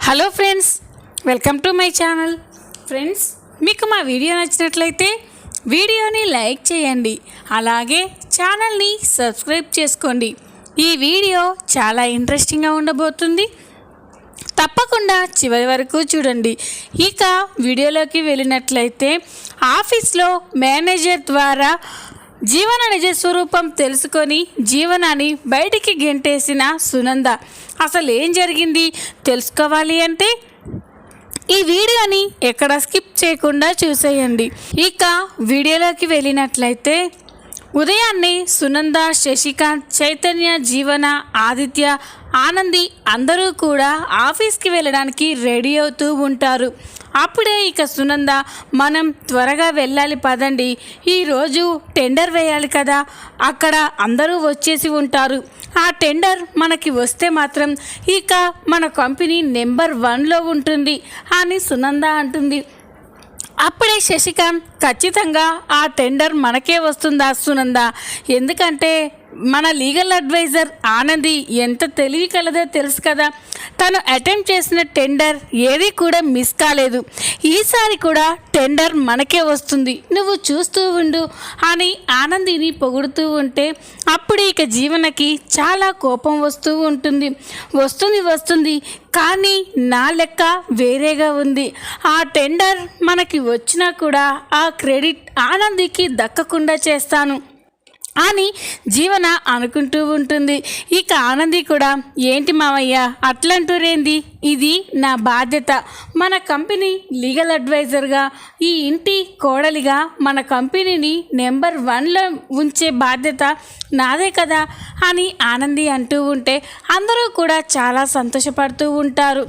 Hello friends, welcome to my channel. Friends, మీకు మా video నచ్చినట్లయితే వీడియోని లైక్ చేయండి, అలాగే ఛానల్ని సబ్స్క్రైబ్ చేసుకోండి. ఈ వీడియో చాలా ఇంట్రెస్టింగ్గా ఉండబోతుంది, తప్పకుండా చివరి వరకు చూడండి. ఇక వీడియోలోకి వెళ్ళినట్లయితే, ఆఫీస్లో మేనేజర్ ద్వారా జీవన నిజ స్వరూపం తెలుసుకొని జీవనాన్ని బయటికి గెంటేసిన సునంద. అసలు ఏం జరిగింది తెలుసుకోవాలి అంటే ఈ వీడియోని ఎక్కడ స్కిప్ చేయకుండా చూసేయండి. ఇక వీడియోలోకి వెళ్ళినట్లయితే, ఉదయాన్నే సునంద, శశికాంత్, చైతన్య, జీవన, ఆదిత్య, ఆనంది అందరూ కూడా ఆఫీస్కి వెళ్ళడానికి రెడీ అవుతూ ఉంటారు. అప్పుడే ఇక సునంద, మనం త్వరగా వెళ్ళాలి పదండి, ఈరోజు టెండర్ వేయాలి కదా, అక్కడ అందరూ వచ్చేసి ఉంటారు, ఆ టెండర్ మనకి వస్తే మాత్రం ఇక మన కంపెనీ నెంబర్ 1లో ఉంటుంది అని సునంద అంటుంది. అప్పుడే శశికాంత్, ఖచ్చితంగా ఆ టెండర్ మనకే వస్తుందా సునంద, ఎందుకంటే మన లీగల్ అడ్వైజర్ ఆనంది ఎంత తెలివి కలదో తెలుసు కదా, తను అటెంప్ట్ చేసిన టెండర్ ఏది కూడా మిస్ కాలేదు, ఈసారి కూడా టెండర్ మనకే వస్తుంది, నువ్వు చూస్తూ ఉండు అని ఆనందిని పొగుడుతూ ఉంటే, అప్పుడు ఇక జీవనకి చాలా కోపం వస్తూ ఉంటుంది. వస్తుంది కానీ నా లెక్క వేరేగా ఉంది, ఆ టెండర్ మనకి వచ్చినా కూడా ఆ క్రెడిట్ ఆనందికి దక్కకుండా చేస్తాను అని జీవన అనుకుంటూ ఉంటుంది. ఇక ఆనంది కూడా, ఏంటి మావయ్య అట్లంటూరేంది, ఇది నా బాధ్యత, మన కంపెనీ లీగల్ అడ్వైజర్గా, ఈ ఇంటి కోడలిగా మన కంపెనీని నెంబర్ 1లో ఉంచే బాధ్యత నాదే కదా అని ఆనంది అంటూ ఉంటే అందరూ కూడా చాలా సంతోషపడుతూ ఉంటారు.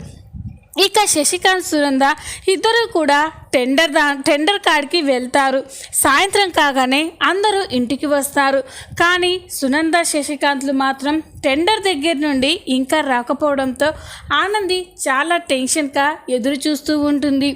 ఇక శశికాంత్, సునంద ఇద్దరు కూడా టెండర్ కాడికి వెళ్తారు. సాయంత్రం కాగానే అందరూ ఇంటికి వస్తారు. కానీ సునంద, శశికాంత్లు మాత్రం టెండర్ దగ్గర నుండి ఇంకా రాకపోవడంతో ఆనంది చాలా టెన్షన్గా ఎదురు చూస్తూ ఉంటుంది.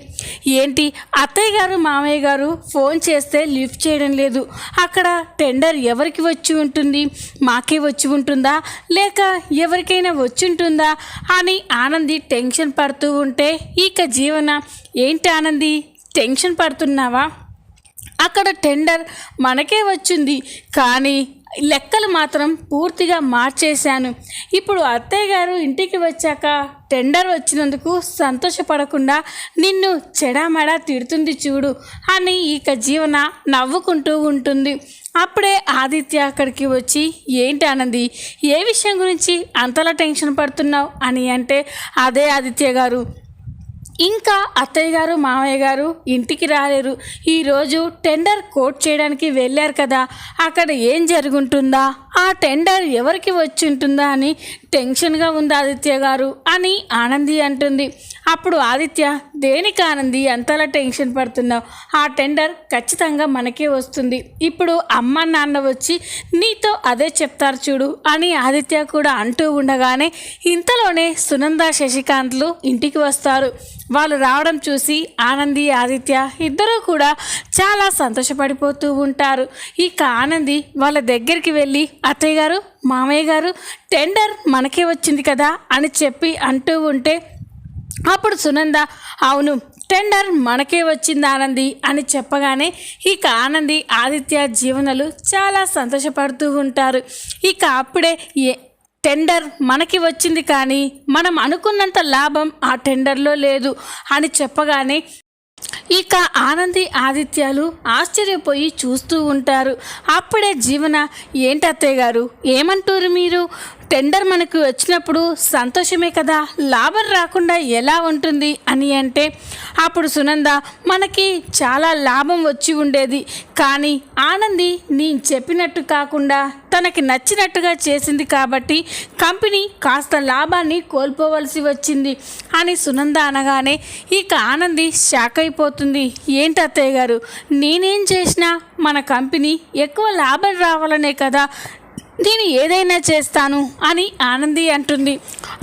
ఏంటి అత్తయ్య గారు, మామయ్య గారు ఫోన్ చేస్తే లిఫ్ట్ చేయడం లేదు, అక్కడ టెండర్ ఎవరికి వచ్చి ఉంటుంది, మాకే వచ్చి ఉంటుందా లేక ఎవరికైనా వచ్చి ఉంటుందా అని ఆనంది టెన్షన్ పడుతూ ఉంటే, ఇక జీవన, ఏంటి ఆనంది టెన్షన్ పడుతున్నావా, అక్కడ టెండర్ మనకే వచ్చింది కానీ లెక్కలు మాత్రం పూర్తిగా మార్చేశాను, ఇప్పుడు అత్తయ్య గారు ఇంటికి వచ్చాక టెండర్ వచ్చినందుకు సంతోషపడకుండా నిన్ను చెడామడా తిడుతుంది చూడు అని ఇక జీవన నవ్వుకుంటూ ఉంటుంది. అప్పుడే ఆదిత్య అక్కడికి వచ్చి, ఏంటి ఆనంది ఏ విషయం గురించి అంతలా టెన్షన్ పడుతున్నావు అని అంటే, అదే ఆదిత్య గారు, ఇంకా అత్తయ్య గారు, మామయ్య గారు ఇంటికి రాలేరు, ఈరోజు టెండర్ కోట్ చేయడానికి వెళ్ళారు కదా, అక్కడ ఏం జరుగుంటుందా, ఆ టెండర్ ఎవరికి వచ్చి ఉంటుందా అని టెన్షన్గా ఉంది ఆదిత్య గారు అని ఆనంది అంటుంది. అప్పుడు ఆదిత్య, దేనికి ఆనంది అంతలా టెన్షన్ పడుతున్నావు, ఆ టెండర్ ఖచ్చితంగా మనకే వస్తుంది, ఇప్పుడు అమ్మ నాన్న వచ్చి నీతో అదే చెప్తారు చూడు అని ఆదిత్య కూడా అంటూ ఉండగానే ఇంతలోనే సునంద, శశికాంత్లు ఇంటికి వస్తారు. వాళ్ళు రావడం చూసి ఆనంది, ఆదిత్య ఇద్దరూ కూడా చాలా సంతోషపడిపోతూ ఉంటారు. ఇక ఆనంది వాళ్ళ దగ్గరికి వెళ్ళి, అత్తయ్య గారు, మామయ్య గారు టెండర్ మనకే వచ్చింది కదా అని చెప్పి అంటూ ఉంటే, అప్పుడు సునంద, అవును టెండర్ మనకే వచ్చింది ఆనంది అని చెప్పగానే ఇక ఆనంది, ఆదిత్య, జీవనలు చాలా సంతోషపడుతూ ఉంటారు. ఇక అప్పుడే టెండర్ మనకి వచ్చింది కానీ మనం అనుకున్నంత లాభం ఆ టెండర్లో లేదు అని చెప్పగానే ఇక ఆనంది, ఆదిత్యాలు ఆశ్చర్యపోయి చూస్తూ ఉంటారు. అప్పుడే జీవన, ఏంటి అత్తయ్య గారు ఏమంటారు మీరు, టెండర్ మనకు వచ్చినప్పుడు సంతోషమే కదా, లాభం రాకుండా ఎలా ఉంటుంది అని అంటే, అప్పుడు సునంద, మనకి చాలా లాభం వచ్చి ఉండేది కానీ ఆనంది నేను చెప్పినట్టు కాకుండా తనకి నచ్చినట్టుగా చేసింది కాబట్టి కంపెనీ కాస్త లాభాన్ని కోల్పోవలసి వచ్చింది అని సునంద అనగానే ఇక ఆనంది షాక్ అయిపోతుంది. ఏంటి అత్తయ్య గారు, నేనేం చేసినా మన కంపెనీ ఎక్కువ లాభం రావాలనే కదా నేను ఏదైనా చేస్తాను అని ఆనంది అంటుంది.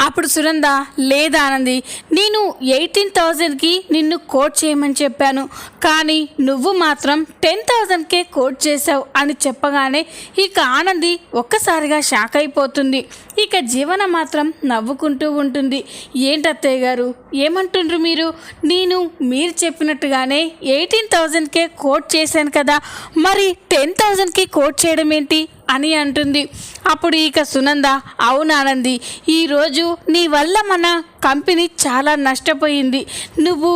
అప్పుడు సునంద, లేదా ఆనంది, నేను 18,000కి నిన్ను కోట్ చేయమని చెప్పాను, కానీ నువ్వు మాత్రం 10,000కే కోట్ చేసావు అని చెప్పగానే ఇక ఆనంది ఒక్కసారిగా షాక్ అయిపోతుంది. ఇక జీవన మాత్రం నవ్వుకుంటూ ఉంటుంది. ఏంటత్తయ్య గారు, ఏమంటుండ్రు మీరు? మీరు చెప్పినట్టుగానే 18,000కే కోట్ చేశాను కదా, మరి 10,000కి కోట్ చేయడం ఏంటి అని అంటుంది. అప్పుడు ఇక సునంద, అవునానంది, ఈరోజు నీ వల్ల మన కంపెనీ చాలా నష్టపోయింది. నువ్వు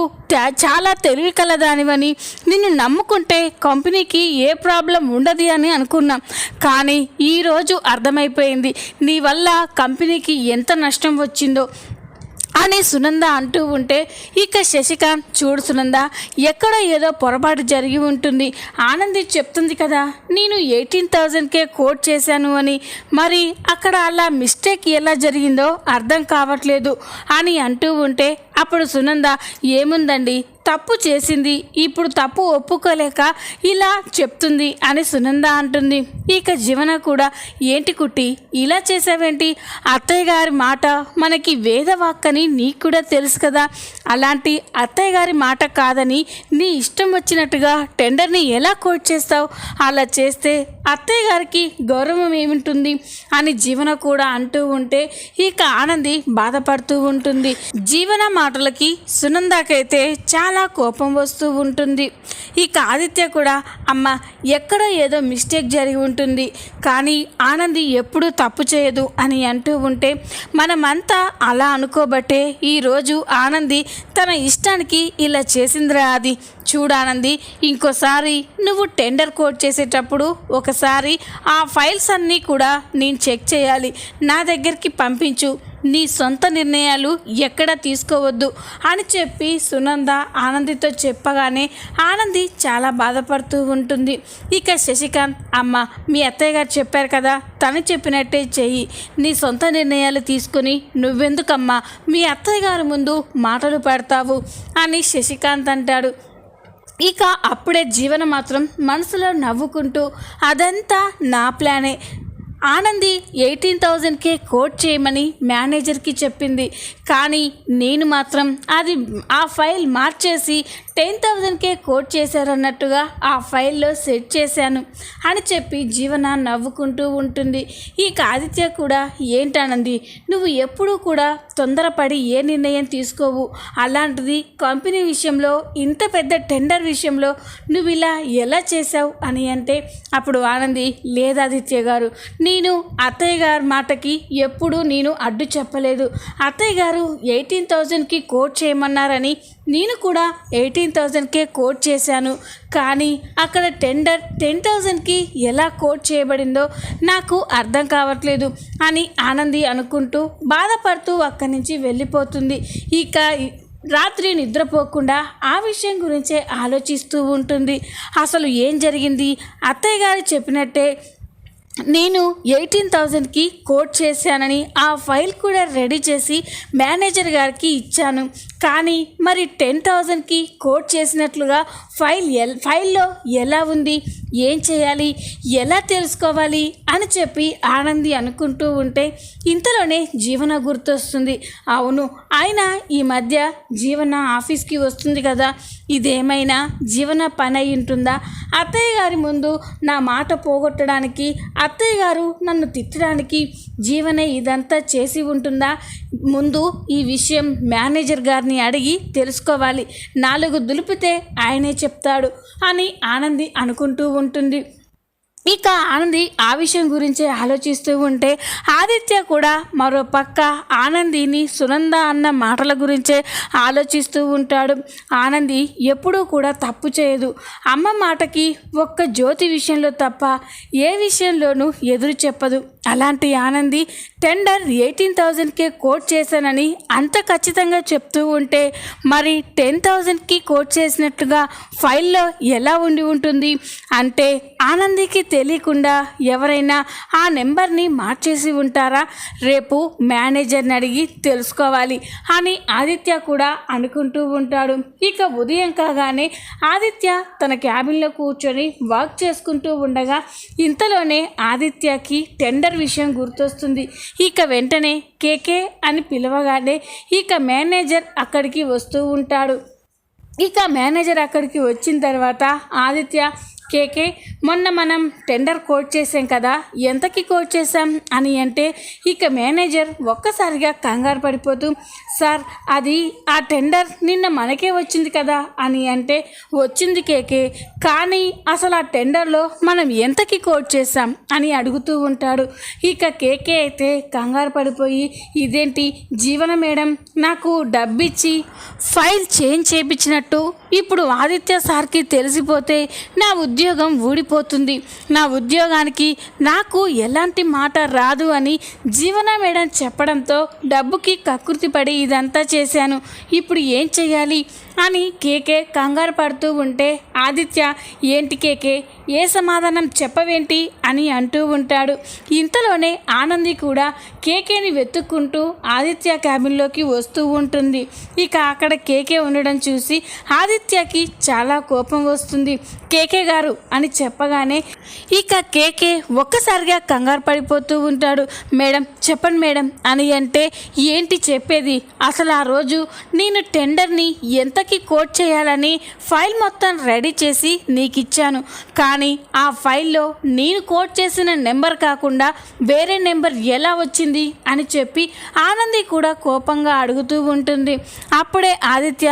చాలా తెలివి కలదానివని, నిన్ను నమ్ముకుంటే కంపెనీకి ఏ ప్రాబ్లం ఉండదు అని అనుకున్నాం. కానీ ఈరోజు అర్థమైపోయింది నీ వల్ల కంపెనీకి ఎంత నష్టం వచ్చిందో అని సునంద అంటూ ఉంటే ఇక శశికాంత్, చూడు సునంద, ఎక్కడో ఏదో పొరపాటు జరిగి ఉంటుంది. ఆనంది చెప్తుంది కదా నేను 18,000కే కోట్ చేశాను అని, మరి అక్కడ అలా మిస్టేక్ ఎలా జరిగిందో అర్థం కావట్లేదు అని అంటూ ఉంటే అప్పుడు సునంద, ఏముందండి, తప్పు చేసింది, ఇప్పుడు తప్పు ఒప్పుకోలేక ఇలా చెప్తుంది అని సునంద అంటుంది. ఇక జీవన కూడా, ఏంటి కుట్టి ఇలా చేసావేంటి? అత్తయ్య గారి మాట మనకి వేదవాక్కని నీకు కూడా తెలుసు కదా, అలాంటి అత్తయ్య గారి మాట కాదని నీ ఇష్టం వచ్చినట్టుగా టెండర్ని ఎలా కోట్ చేస్తావు? అలా చేస్తే అత్తయ్య గారికి గౌరవం ఏమింటుంది అని జీవన కూడా అంటూ ఉంటే ఇక ఆనంది బాధపడుతూ ఉంటుంది. జీవన మాటలకి సునందకైతే చాలా కోపం వస్తూ ఉంటుంది. ఇక ఆదిత్య కూడా, అమ్మ, ఎక్కడో ఏదో మిస్టేక్ జరిగి ఉంటుంది, కానీ ఆనంది ఎప్పుడూ తప్పు చేయదు అని అంటూ ఉంటే మనమంతా అలా అనుకోబట్టే ఈరోజు ఆనంది తన ఇష్టానికి ఇలా చేసిందిరా. అది చూడానంది, ఇంకోసారి నువ్వు టెండర్ కోట్ చేసేటప్పుడు ఒకసారి ఆ ఫైల్స్ అన్నీ కూడా నేను చెక్ చేయాలి, నా దగ్గరికి పంపించు, నీ సొంత నిర్ణయాలు ఎక్కడ తీసుకోవద్దు అని చెప్పి సునంద ఆనందితో చెప్పగానే ఆనంది చాలా బాధపడుతూ ఉంటుంది. ఇక శశికాంత్, అమ్మ, మీ అత్తయ్య గారు చెప్పారు కదా, తను చెప్పినట్టే చెయ్యి, నీ సొంత నిర్ణయాలు తీసుకుని నువ్వెందుకమ్మా మీ అత్తయ్య గారి ముందు మాటలు పెడతావు అని శశికాంత్ అంటాడు. ఇక అప్పుడే జీవన మాత్రం మనసులో నవ్వుకుంటూ, అదంతా నా ప్లానే, ఆనంది 18,000కే కోట్ చేయమని మేనేజర్కి చెప్పింది, కానీ నేను మాత్రం అది ఆ ఫైల్ మార్చేసి 10,000కే కోట్ చేశారన్నట్టుగా ఆ ఫైల్లో సెట్ చేశాను అని చెప్పి జీవన నవ్వుకుంటూ ఉంటుంది. ఇక ఆదిత్య కూడా, ఏంటానంది, నువ్వు ఎప్పుడూ కూడా తొందరపడి ఏ నిర్ణయం తీసుకోవు, అలాంటిది కంపెనీ విషయంలో, ఇంత పెద్ద టెండర్ విషయంలో నువ్వు ఇలా ఎలా చేశావు అని అంటే అప్పుడు ఆనంది, లేదు ఆదిత్య గారు, నేను అత్తయ్య గారి మాటకి ఎప్పుడూ నేను అడ్డు చెప్పలేదు, అత్తయ్య గారు 18,000కి కోట్ చేయమన్నారని నేను కూడా 18,000కే కోట్ చేశాను, కానీ అక్కడ టెండర్ 10,000కి ఎలా కోట్ చేయబడిందో నాకు అర్థం కావట్లేదు అని ఆనంది అనుకుంటూ బాధపడుతూ అక్కడి నుంచి వెళ్ళిపోతుంది. ఇక రాత్రి నిద్రపోకుండా ఆ విషయం గురించే ఆలోచిస్తూ ఉంటుంది. అసలు ఏం జరిగింది? అత్తయ్య గారు చెప్పినట్టే నేను 18,000కి కోట్ చేశానని ఆ ఫైల్ కూడా రెడీ చేసి మేనేజర్ గారికి ఇచ్చాను, కానీ మరి 10,000కి కోట్ చేసినట్లుగా ఫైల్లో ఎలా ఉంది, ఏం చేయాలి, ఎలా తెలుసుకోవాలి అని చెప్పి ఆనంది అనుకుంటూ ఉంటే ఇంతలోనే జీవన గుర్తొస్తుంది. అవును, ఆయన ఈ మధ్య జీవన ఆఫీస్కి వస్తుంది కదా, ఇదేమైనా జీవన పని అయి ఉంటుందా? అత్తయ్య గారి ముందు నా మాట పోగొట్టడానికి, అత్తయ్య గారు నన్ను తిట్టడానికి జీవనే ఇదంతా చేసి ఉంటుందా? ముందు ఈ విషయం మేనేజర్ గారిని అడిగి తెలుసుకోవాలి, 4 దులిపితే ఆయనే చెప్తాడు అని ఆనంది అనుకుంటూ ఉంటుంది. ఇక ఆనంది ఆ విషయం గురించే ఆలోచిస్తూ ఉంటే ఆదిత్య కూడా మరో పక్క ఆనందిని సునంద అన్న మాటల గురించే ఆలోచిస్తూ ఉంటాడు. ఆనంది ఎప్పుడూ కూడా తప్పు చేయదు, అమ్మ మాటకి ఒక్క జ్యోతి విషయంలో తప్ప ఏ విషయంలోనూ ఎదురు చెప్పదు. అలాంటి ఆనంది టెండర్ 18,000కే కోట్ చేశానని అంత ఖచ్చితంగా చెప్తూ ఉంటే మరి 10,000కి కోట్ చేసినట్టుగా ఫైల్లో ఎలా ఉండి ఉంటుంది? అంటే ఆనందికి తెలియకుండా ఎవరైనా ఆ నెంబర్ని మార్చేసి ఉంటారా? రేపు మేనేజర్ని అడిగి తెలుసుకోవాలి అని ఆదిత్య కూడా అనుకుంటూ ఉంటాడు. ఇక ఉదయం కాగానే ఆదిత్య తన క్యాబిన్లో కూర్చొని వర్క్ చేసుకుంటూ ఉండగా ఇంతలోనే ఆదిత్యకి టెండర్ విషయం గుర్తొస్తుంది. ఇక వెంటనే కేకే అని పిలవగానే ఇక మేనేజర్ అక్కడికి వస్తూ ఉంటాడు. ఇక మేనేజర్ అక్కడికి వచ్చిన తర్వాత ఆదిత్య, కేకే, మొన్న మనం టెండర్ కోట్ చేసాం కదా, ఎంతకి కోట్ చేసాం అని అంటే ఇక మేనేజర్ ఒక్కసారిగా కంగారు పడిపోతూ, సార్ అది ఆ టెండర్ నిన్న మనకే వచ్చింది కదా అని అంటే, వచ్చింది కేకే, కానీ అసలు ఆ టెండర్లో మనం ఎంతకి కోట్ చేసాం అని అడుగుతూ ఉంటాడు. ఇక కేకే అయితే కంగారు పడిపోయి, ఇదేంటి జీవన మేడం నాకు డబ్బిచ్చి ఫైల్ చేంజ్ చేయించినట్టు ఇప్పుడు ఆదిత్య సార్కి తెలిసిపోతే నా ఉద్యోగం ఊడిపోతుంది, నా ఉద్యోగానికి నాకు ఎలాంటి మాట రాదు అని జీవన మేడం చెప్పడంతో డబ్బుకి కకృతిపడి ఇదంతా చేశాను, ఇప్పుడు ఏం చెయ్యాలి అని కేకే కంగారు పడుతూ ఉంటే ఆదిత్య, ఏంటి కేకే, ఏ సమాధానం చెప్పవేంటి అని అంటూ ఉంటాడు. ఇంతలోనే ఆనంది కూడా కేకేని వెతుక్కుంటూ ఆదిత్య క్యాబిన్లోకి వస్తూ ఉంటుంది. ఇక అక్కడ కేకే ఉండడం చూసి ఆదిత్యకి చాలా కోపం వస్తుంది. కేకే గారు అని చెప్పగానే ఇక కేకే ఒక్కసారిగా కంగారు పడిపోతూ ఉంటాడు. మేడం చెప్పండి మేడం అని అంటే, ఏంటి చెప్పేది, అసలు ఆ రోజు నేను టెండర్ని ఎంతకి కోట్ చేయాలని ఫైల్ మొత్తం రెడీ చేసి నీకు ఇచ్చాను, కానీ ఆ ఫైల్లో నేను కోట్ చేసిన నెంబర్ కాకుండా వేరే నెంబర్ ఎలా వచ్చింది అని చెప్పి ఆనంది కూడా కోపంగా అడుగుతూ ఉంటుంది. అప్పుడే ఆదిత్య,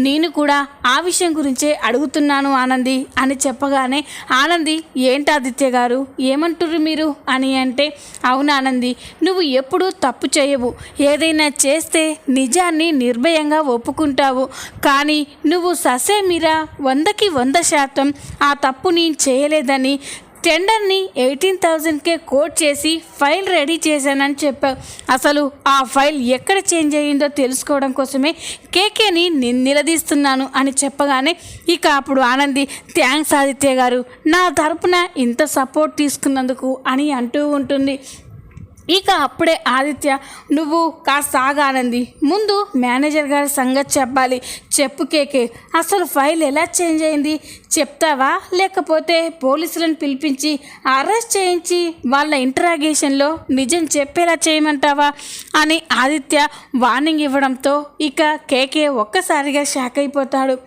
నేను కూడా ఆ విషయం గురించే అడుగుతున్నాను ఆనంది అని చెప్పగానే ఆనంది, ఏంటి ఆదిత్య గారు ఏమంటుర్రు మీరు అని అంటే, అవును ఆనంది, నువ్వు ఎప్పుడూ తప్పు చేయవు, ఏదైనా చేస్తే నిజాన్ని నిర్భయంగా ఒప్పుకుంటావు, కానీ నువ్వు ససేమిరా 100కి 100% ఆ తప్పు నేను చేయలేదని టెండర్ని 18,000కే కోట్ చేసి ఫైల్ రెడీ చేశానని చెప్పావు. అసలు ఆ ఫైల్ ఎక్కడ చేంజ్ అయ్యిందో తెలుసుకోవడం కోసమే కేకేని నిలదీస్తున్నాను అని చెప్పగానే ఇక అప్పుడు ఆనంది, థ్యాంక్స్ ఆదిత్య గారు, నా తరపున ఇంత సపోర్ట్ తీసుకున్నందుకు అని అంటూ ఉంటుంది. ఇక అప్పుడే ఆదిత్య, నువ్వు కాస్త ఆగానంది, ముందు మేనేజర్ గారి సంగతి చెప్పాలి, చెప్పు కేకే, అసలు ఫైల్ ఎలా చేంజ్ అయింది చెప్తావా, లేకపోతే పోలీసులను పిలిపించి అరెస్ట్ చేయించి వాళ్ళ ఇంటరాగేషన్లో నిజం చెప్పేలా చేయమంటావా అని ఆదిత్య వార్నింగ్ ఇవ్వడంతో ఇక కేకే ఒక్కసారిగా షాక్ అయిపోతాడు.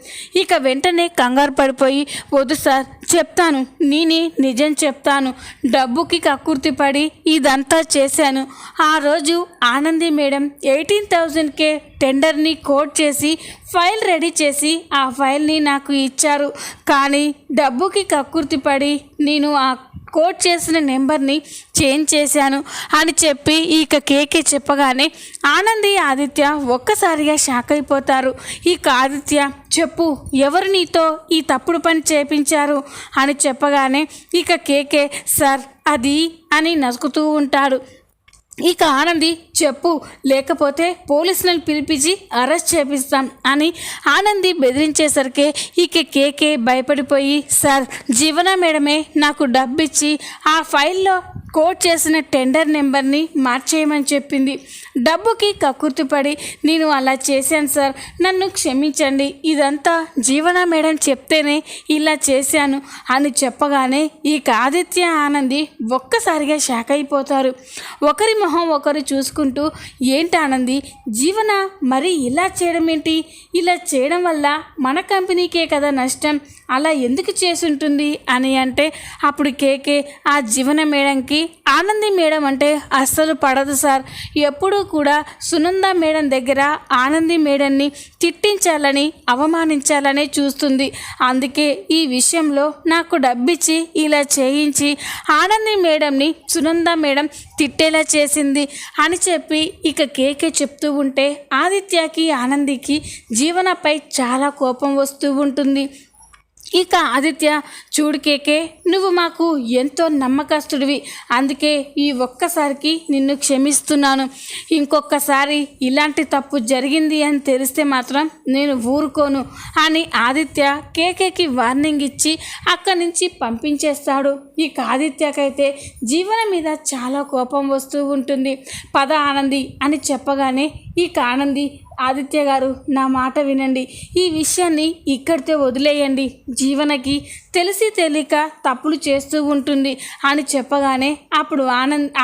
ఇక వెంటనే కంగారు పడిపోయి, వద్దు సార్, చెప్తాను, నేనే నిజం చెప్తాను, డబ్బుకి కక్కుర్తిపడి ఇదంతా చేశాను. ఆ రోజు ఆనంది మేడం 18,000కే టెండర్ని కోట్ చేసి ఫైల్ రెడీ చేసి ఆ ఫైల్ని నాకు ఇచ్చారు, కానీ డబ్బుకి కక్కుర్తిపడి నేను ఆ కోట్ చేసిన నెంబర్ని చేంజ్ చేశాను అని చెప్పి ఇక కేకే చెప్పగానే ఆనంది ఆదిత్య ఒక్కసారిగా షాక్ అయిపోతారు. ఇక ఆదిత్య, చెప్పు, ఎవరు నీతో ఈ తప్పుడు పని చేపించారు అని చెప్పగానే ఇక కేకే, సార్ అది అని నసుకుతూ ఉంటాడు. ఇక ఆనంది, చెప్పు, లేకపోతే పోలీసులను పిలిపించి అరెస్ట్ చేపిస్తాం అని ఆనంది బెదిరించేసరికి ఇక కేకే భయపడిపోయి, సార్ జీవన మేడమే నాకు డబ్బిచ్చి ఆ ఫైల్లో కోట్ చేసిన టెండర్ నెంబర్ని మార్చేయమని చెప్పింది, డబ్బుకి కక్కుర్తిపడి నేను అలా చేశాను సార్, నన్ను క్షమించండి, ఇదంతా జీవన మేడం చెప్తేనే ఇలా చేశాను అని చెప్పగానే ఇక ఆదిత్య ఆనంది ఒక్కసారిగా షాక్ అయిపోతారు. ఒకరి మొహం ఒకరు చూసుకుంటూ, ఏంటి ఆనంది, జీవన మరి ఇలా చేయడం ఏంటి, ఇలా చేయడం వల్ల మన కంపెనీకే కదా నష్టం, అలా ఎందుకు చేసుంటుంది అని అంటే అప్పుడు కేకే, ఆ జీవన మేడంకి ఆనంది మేడం అంటే అస్సలు పడదు సార్, ఎప్పుడూ కూడా సునంద మేడం దగ్గర ఆనంది మేడంని తిట్టించాలని అవమానించాలనే చూస్తుంది, అందుకే ఈ విషయంలో నాకు డబ్బిచ్చి ఇలా చేయించి ఆనంది మేడంని సునంద మేడం తిట్టేలా చేసింది అని చెప్పి ఇక కేకే చెప్తూ ఉంటే ఆదిత్యకి ఆనందికి జీవనపై చాలా కోపం వస్తూ ఉంటుంది. ఇక ఆదిత్య, చూడు కేకే, నువ్వు మాకు ఎంతో నమ్మకస్తుడివి, అందుకే ఈ ఒక్కసారికి నిన్ను క్షమిస్తున్నాను. ఇంకొకసారి ఇలాంటి తప్పు జరిగింది అని తెలిస్తే మాత్రం నేను ఊరుకోను అని ఆదిత్య కేకేకి వార్నింగ్ ఇచ్చి అక్కడి నుంచి పంపించేస్తాడు. ఇక ఆదిత్యకైతే జీవన మీద చాలా కోపం వస్తూ ఉంటుంది. పద ఆనంది అని చెప్పగానే ఇక ఆనంది, ఆదిత్య గారు నా మాట వినండి, ఈ విషయాన్ని ఇక్కడితో వదిలేయండి, జీవనకి తెలిసి తెలియక తప్పులు చేస్తూ ఉంటుంది అని చెప్పగానే అప్పుడు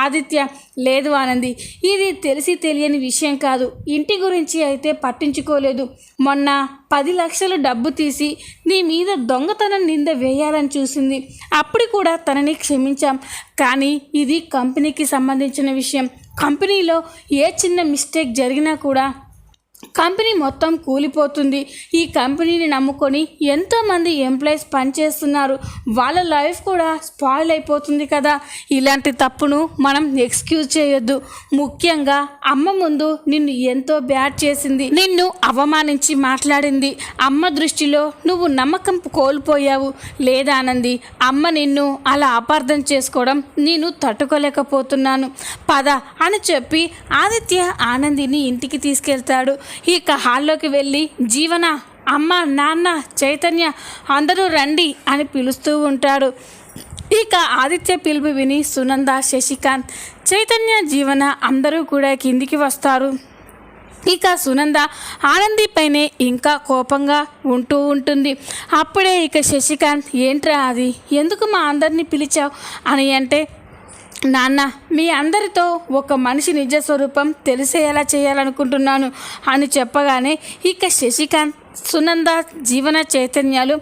ఆదిత్య, లేదు ఆనంది, ఇది తెలిసి తెలియని విషయం కాదు, ఇంటి గురించి అయితే పట్టించుకోలేదు, మొన్న 10 లక్షలు డబ్బు తీసి నీ మీద దొంగతనం నింద వేయాలని చూసింది, అప్పుడు కూడా తనని క్షమించాం, కానీ ఇది కంపెనీకి సంబంధించిన విషయం, కంపెనీలో ఏ చిన్న మిస్టేక్ జరిగినా కూడా కంపెనీ మొత్తం కూలిపోతుంది. ఈ కంపెనీని నమ్ముకొని ఎంతోమంది ఎంప్లాయీస్ పనిచేస్తున్నారు, వాళ్ళ లైఫ్ కూడా స్పాయిల్ అయిపోతుంది కదా. ఇలాంటి తప్పును మనం ఎక్స్క్యూజ్ చేయొద్దు. ముఖ్యంగా అమ్మ ముందు నిన్ను ఎంతో బ్యాడ్ చేసింది, నిన్ను అవమానించి మాట్లాడింది, అమ్మ దృష్టిలో నువ్వు నమ్మకం కోల్పోయావు. లేదానంది, అమ్మ నిన్ను అలా అపార్థం చేసుకోవడం నేను తట్టుకోలేకపోతున్నాను, పద అని చెప్పి ఆదిత్య ఆనందిని ఇంటికి తీసుకెళ్తాడు. ఇక హాల్లోకి వెళ్ళి జీవన, అమ్మ, నాన్న, చైతన్య అందరూ రండి అని పిలుస్తూ ఉంటాడు. ఇక ఆదిత్య పిలుపు విని సునంద, శశికాంత్, చైతన్య, జీవన అందరూ కూడా కిందికి వస్తారు. ఇక సునంద ఆనంది పైనే ఇంకా కోపంగా ఉంటూ ఉంటుంది. అప్పుడే ఇక శశికాంత్, ఏంట్రా అది, ఎందుకు మా అందరినీ పిలిచావు అని అంటే, నాన్న, మీ అందరితో ఒక మనిషి నిజ స్వరూపం తెలిసేలా చేయాలనుకుంటున్నాను అని చెప్పగానే ఇక శశికాంత్, సునంద, జీవన, చైతన్యాలు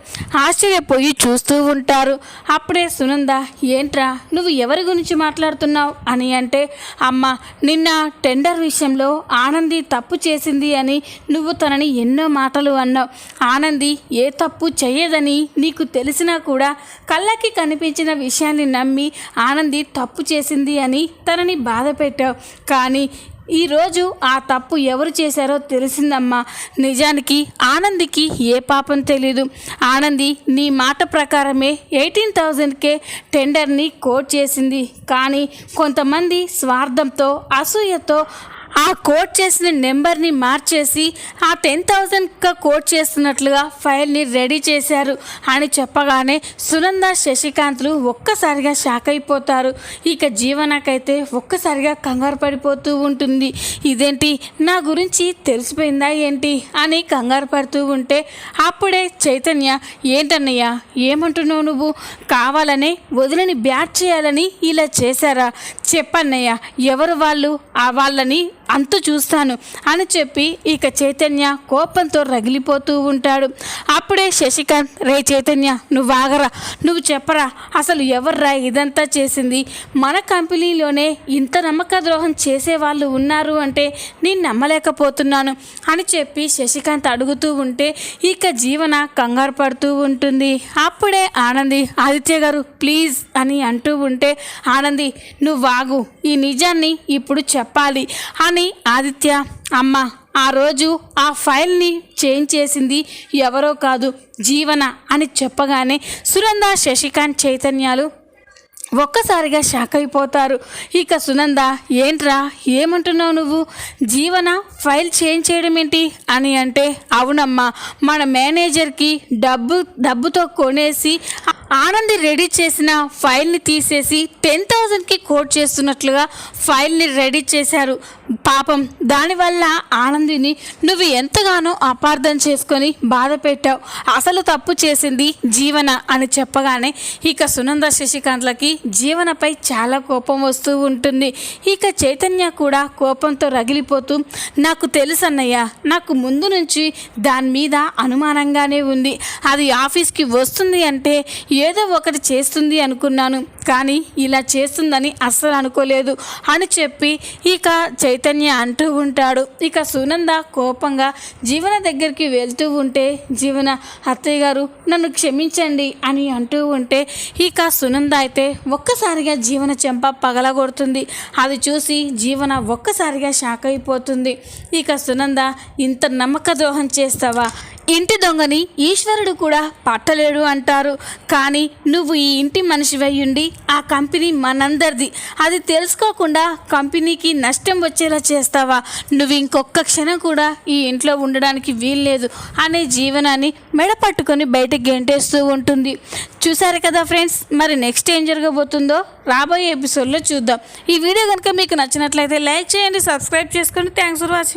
ఆశ్చర్యపోయి చూస్తూ ఉంటారు. అప్పుడే సునంద, ఏంట్రా నువ్వు ఎవరి గురించి మాట్లాడుతున్నావు అని అంటే, అమ్మ, నిన్న టెండర్ విషయంలో ఆనంది తప్పు చేసింది అని నువ్వు తనని ఎన్నో మాటలు అన్నావు. ఆనంది ఏ తప్పు చేయదని నీకు తెలిసినా కూడా కళ్ళకి కనిపించిన విషయాన్ని నమ్మి ఆనంది తప్పు చేసింది అని తనని బాధ పెట్టావు. కానీ ఈరోజు ఆ తప్పు ఎవరు చేశారో తెలిసిందమ్మా. నిజానికి ఆనందికి ఏ పాపం తెలీదు. ఆనంది నీ మాట ప్రకారమే 18,000కే టెండర్ని కోట్ చేసింది. కానీ కొంతమంది స్వార్థంతో, అసూయతో ఆ కోట్ చేసిన నెంబర్ని మార్చేసి ఆ 10,000గా కోట్ చేస్తున్నట్లుగా ఫైల్ని రెడీ చేశారు అని చెప్పగానే సునంద, శశికాంత్లు ఒక్కసారిగా షాక్ అయిపోతారు. ఇక జీవనకైతే ఒక్కసారిగా కంగారు పడిపోతూ ఉంటుంది. ఇదేంటి, నా గురించి తెలిసిపోయిందా ఏంటి అని కంగారు పడుతూ ఉంటే అప్పుడే చైతన్య, ఏంటన్నయ్య ఏమంటున్నావు నువ్వు, కావాలనే వదిలిని బ్యాట్ చేయాలని ఇలా చేశారా, చెప్పన్నయ్య ఎవరు వాళ్ళు, ఆ వాళ్ళని అంతు చూస్తాను అని చెప్పి ఇక చైతన్య కోపంతో రగిలిపోతూ ఉంటాడు. అప్పుడే శశికాంత్, రే చైతన్య, నువ్వు ఆగరా, నువ్వు చెప్పరా, అసలు ఎవర్రా ఇదంతా చేసింది, మన కంపెనీలోనే ఇంత నమ్మక ద్రోహం చేసేవాళ్ళు ఉన్నారు అంటే నేను నమ్మలేకపోతున్నాను అని చెప్పి శశికాంత్ అడుగుతూ ఉంటే ఇక జీవన కంగారు పడుతూ ఉంటుంది. అప్పుడే ఆనంది, ఆదిత్య గారు ప్లీజ్ అని అంటూ ఉంటే, ఆనంది నువ్వు ఆగు, ఈ నిజాన్ని ఇప్పుడు చెప్పాలి అని ఆదిత్య, అమ్మ, ఆ రోజు ఆ ఫైల్ని చేంజ్ చేసింది ఎవరో కాదు, జీవన అని చెప్పగానే సునంద, శశికాంత్, చైతన్యాలు ఒక్కసారిగా షాక్ అయిపోతారు. ఇక సునంద, ఏంట్రా ఏమంటున్నావు నువ్వు, జీవన ఫైల్ చేంజ్ చేయడం ఏంటి అని అంటే, అవునమ్మా, మన మేనేజర్కి డబ్బుతో కొనేసి ఆనంది రెడీ చేసిన ఫైల్ని తీసేసి 10,000కి కోట్ చేస్తున్నట్లుగా ఫైల్ని రెడీ చేశారు. పాపం దానివల్ల ఆనందిని నువ్వు ఎంతగానో అపార్థం చేసుకొని బాధ పెట్టావు. అసలు తప్పు చేసింది జీవన అని చెప్పగానే ఇక సునంద, శశికాంత్లకి జీవనపై చాలా కోపం వస్తూ ఉంటుంది. ఇక చైతన్య కూడా కోపంతో రగిలిపోతూ, నాకు తెలుసన్నయ్య, నాకు ముందు నుంచి దాని మీద అనుమానంగానే ఉంది, అది ఆఫీస్కి వస్తుంది అంటే ఏదో ఒకటి చేస్తుంది అనుకున్నాను, కానీ ఇలా చేస్తుందని అస్సలు అనుకోలేదు అని చెప్పి ఇక చైతన్య అంటూ ఉంటాడు. ఇక సునంద కోపంగా జీవన దగ్గరికి వెళ్తూ ఉంటే, జీవన, అత్తయ్య గారు నన్ను క్షమించండి అని అంటూ ఉంటే ఇక సునంద అయితే ఒక్కసారిగా జీవన చెంప పగలగొడుతుంది. అది చూసి జీవన ఒక్కసారిగా షాక్ అయిపోతుంది. ఇక సునంద, ఇంత నమ్మక ద్రోహం చేస్తావా, ఇంటి దొంగని ఈశ్వరుడు కూడా పట్టలేడు అంటారు. కానీ నువ్వు ఈ ఇంటి మనిషివై ఉండి ఆ కంపెనీ మనందరిది, అది తెలుసుకోకుండా కంపెనీకి నష్టం వచ్చేలా చేస్తావా? నువ్వు ఇంకొక క్షణం కూడా ఈ ఇంట్లో ఉండడానికి వీల్లేదు అనే జీవనాన్ని మెడ పట్టుకొని బయటకు గెంటేస్తూ ఉంటుంది. చూసారు కదా ఫ్రెండ్స్, మరి నెక్స్ట్ ఏం జరగబోతుందో రాబోయే ఎపిసోడ్లో చూద్దాం. ఈ వీడియో కనుక మీకు నచ్చినట్లయితే లైక్ చేయండి, సబ్స్క్రైబ్ చేసుకోండి. Thanks for watching.